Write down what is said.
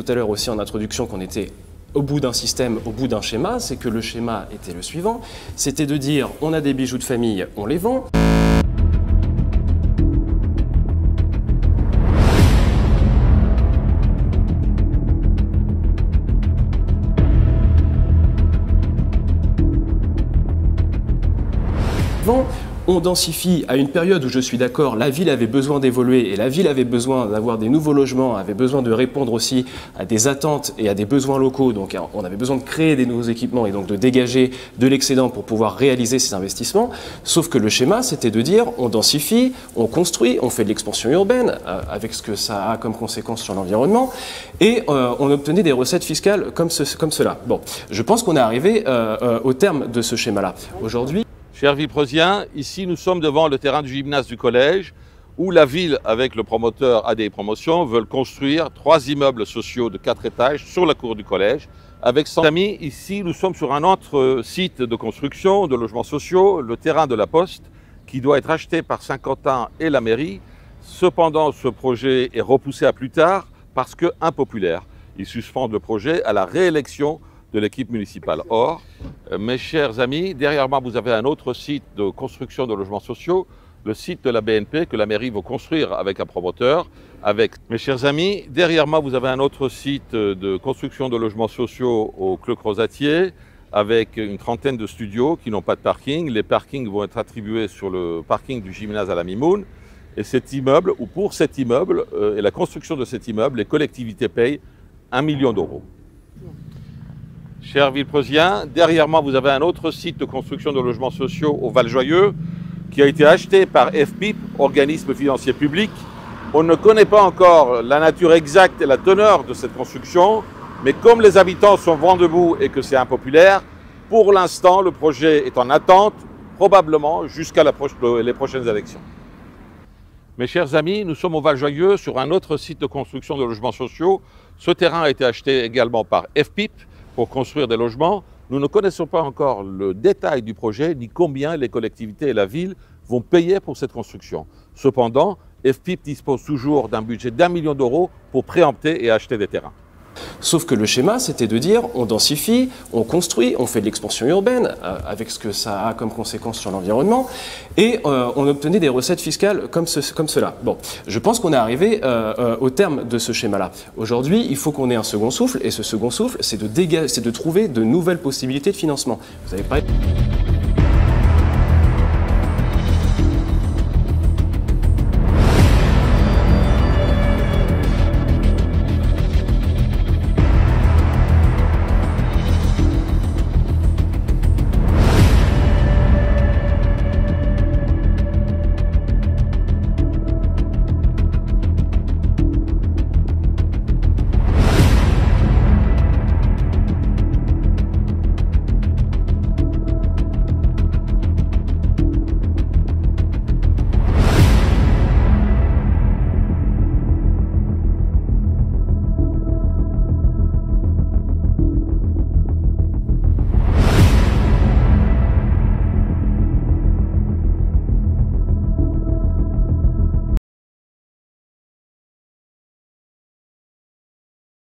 tout à l'heure aussi en introduction qu'on était au bout d'un système, au bout d'un schéma, c'est que le schéma était le suivant, c'était de dire on a des bijoux de famille, on les vend. On densifie à une période où je suis d'accord, la ville avait besoin d'évoluer et la ville avait besoin d'avoir des nouveaux logements, avait besoin de répondre aussi à des attentes et à des besoins locaux. Donc on avait besoin de créer des nouveaux équipements et donc de dégager de l'excédent pour pouvoir réaliser ces investissements. Sauf que le schéma, c'était de dire on densifie, on construit, on fait de l'expansion urbaine avec ce que ça a comme conséquence sur l'environnement et on obtenait des recettes fiscales comme cela. Bon, je pense qu'on est arrivé au terme de ce schéma-là. Aujourd'hui, Chers Villepreusiens, ici nous sommes devant le terrain du gymnase du collège où la ville, avec le promoteur ADI Promotion, veulent construire 3 immeubles sociaux de 4 étages sur la cour du collège. Avec 100 amis, ici nous sommes sur un autre site de construction, de logements sociaux, le terrain de la Poste, qui doit être acheté par Saint-Quentin et la mairie. Cependant, ce projet est repoussé à plus tard parce que impopulaire. Ils suspendent le projet à la réélection de l'équipe municipale. Or, mes chers amis, derrière moi, vous avez un autre site de construction de logements sociaux, le site de la BNP que la mairie va construire avec un promoteur. Mes chers amis, derrière moi, vous avez un autre site de construction de logements sociaux au Clos Crozatier avec une trentaine de studios qui n'ont pas de parking. Les parkings vont être attribués sur le parking du gymnase à la Mimoun. Et cet immeuble, ou pour cet immeuble, et la construction de cet immeuble, les collectivités payent 1 million d'euros. Chers Villepreusiens, derrière moi, vous avez un autre site de construction de logements sociaux au Val-Joyeux qui a été acheté par FPIP, organisme financier public. On ne connaît pas encore la nature exacte et la teneur de cette construction, mais comme les habitants sont vent debout et que c'est impopulaire, pour l'instant, le projet est en attente, probablement jusqu'à les prochaines élections. Mes chers amis, nous sommes au Val-Joyeux sur un autre site de construction de logements sociaux. Ce terrain a été acheté également par FPIP, pour construire des logements. Nous ne connaissons pas encore le détail du projet, ni combien les collectivités et la ville vont payer pour cette construction. Cependant, FPIP dispose toujours d'un budget d'1 million d'euros pour préempter et acheter des terrains. Sauf que le schéma, c'était de dire on densifie, on construit, on fait de l'expansion urbaine avec ce que ça a comme conséquence sur l'environnement et on obtenait des recettes fiscales comme cela. Bon, je pense qu'on est arrivé au terme de ce schéma-là. Aujourd'hui, il faut qu'on ait un second souffle et ce second souffle, c'est de trouver de nouvelles possibilités de financement. Vous avez pas...